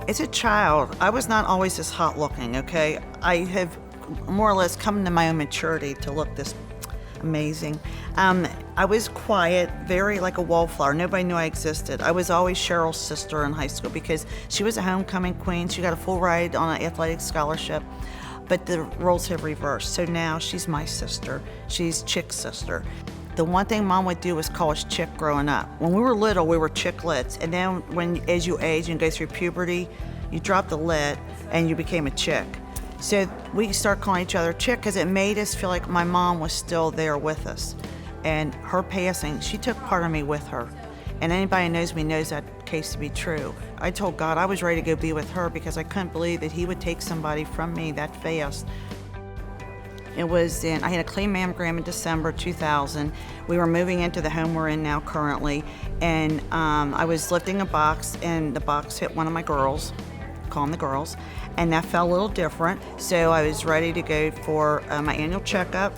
As a child, I was not always this hot looking, okay? I have more or less come to my own maturity to look this amazing. I was quiet, very like a wallflower. Nobody knew I existed. I was always Cheryl's sister in high school because she was a homecoming queen. She got a full ride on an athletic scholarship, but the roles have reversed. So now she's my sister. She's Chick's sister. The one thing Mom would do was call us Chick growing up. When we were little, we were Chicklets, and then as you age and go through puberty, you drop the lit and you became a Chick. So we started calling each other Chick because it made us feel like my mom was still there with us. And her passing, she took part of me with her. And anybody who knows me knows that case to be true. I told God I was ready to go be with her because I couldn't believe that He would take somebody from me that fast. I had a clean mammogram in December 2000. We were moving into the home we're in now currently, and I was lifting a box, and the box hit one of my girls, call them the girls, and that felt a little different. So I was ready to go for my annual checkup.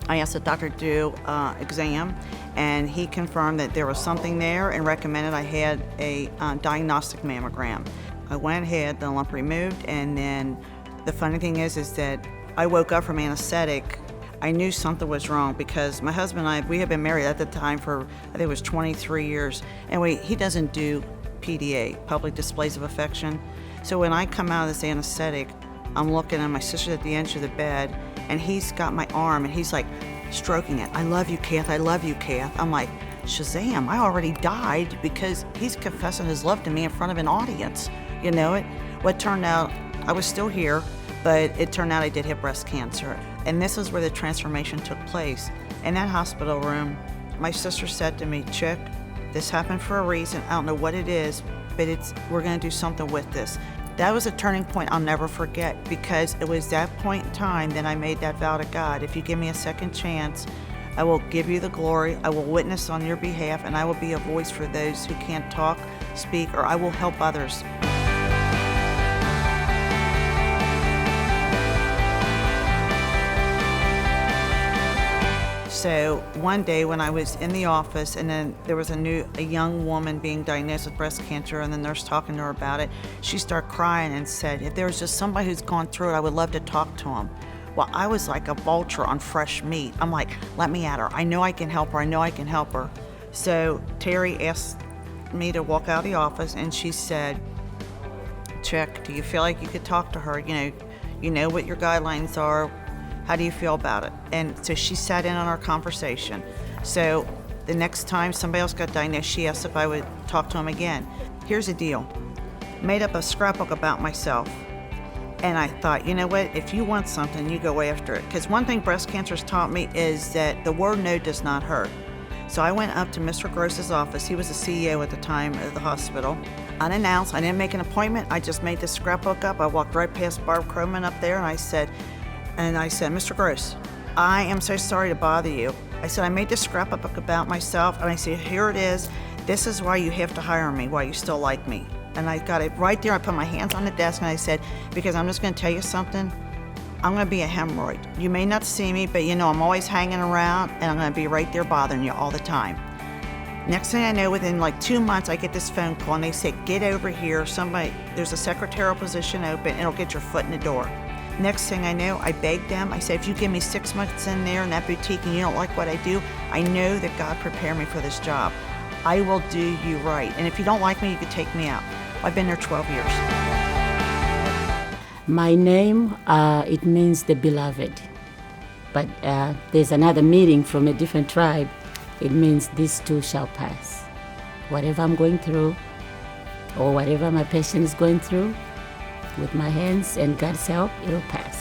I asked the doctor to do exam, and he confirmed that there was something there and recommended I had a diagnostic mammogram. I went ahead, the lump removed, and then the funny thing is that I woke up from anesthetic. I knew something was wrong because my husband and I, we had been married at the time for, I think it was 23 years, and he doesn't do PDA, public displays of affection. So when I come out of this anesthetic, I'm looking at my sister at the edge of the bed, and he's got my arm, and he's like stroking it. I love you, Kath, I love you, Kath. I'm like, Shazam, I already died, because he's confessing his love to me in front of an audience. You know it? What turned out, I was still here, but it turned out I did have breast cancer. And this is where the transformation took place. In that hospital room, my sister said to me, Chick, this happened for a reason. I don't know what it is, but we're gonna do something with this. That was a turning point I'll never forget, because it was that point in time that I made that vow to God. If you give me a second chance, I will give you the glory, I will witness on your behalf, and I will be a voice for those who can't talk, speak, or I will help others. So one day when I was in the office, and then there was a young woman being diagnosed with breast cancer, and the nurse talking to her about it, she started crying and said, if there was just somebody who's gone through it, I would love to talk to him. Well, I was like a vulture on fresh meat. I'm like, let me at her. I know I can help her. I know I can help her. So Terry asked me to walk out of the office, and she said, Chick, do you feel like you could talk to her? You know what your guidelines are. How do you feel about it? And so she sat in on our conversation. So the next time somebody else got diagnosed, she asked if I would talk to him again. Here's the deal. Made up a scrapbook about myself. And I thought, you know what? If you want something, you go after it. Because one thing breast cancer has taught me is that the word no does not hurt. So I went up to Mr. Gross's office. He was the CEO at the time of the hospital. Unannounced, I didn't make an appointment. I just made this scrapbook up. I walked right past Barb Croman up there, and I said, Mr. Gross, I am so sorry to bother you. I said, I made this scrapbook about myself, and I said, here it is. This is why you have to hire me, why you still like me. And I got it right there. I put my hands on the desk, and I said, because I'm just going to tell you something. I'm going to be a hemorrhoid. You may not see me, but I'm always hanging around, and I'm going to be right there bothering you all the time. Next thing I know, within like 2 months, I get this phone call, and they say, get over here. There's a secretarial position open. It'll get your foot in the door. Next thing I know, I begged them. I said, if you give me 6 months in there in that boutique and you don't like what I do, I know that God prepared me for this job. I will do you right. And if you don't like me, you could take me out. I've been there 12 years. My name, it means the beloved. But there's another meaning from a different tribe. It means this too shall pass. Whatever I'm going through, or whatever my patient is going through, with my hands and God's help, it'll pass.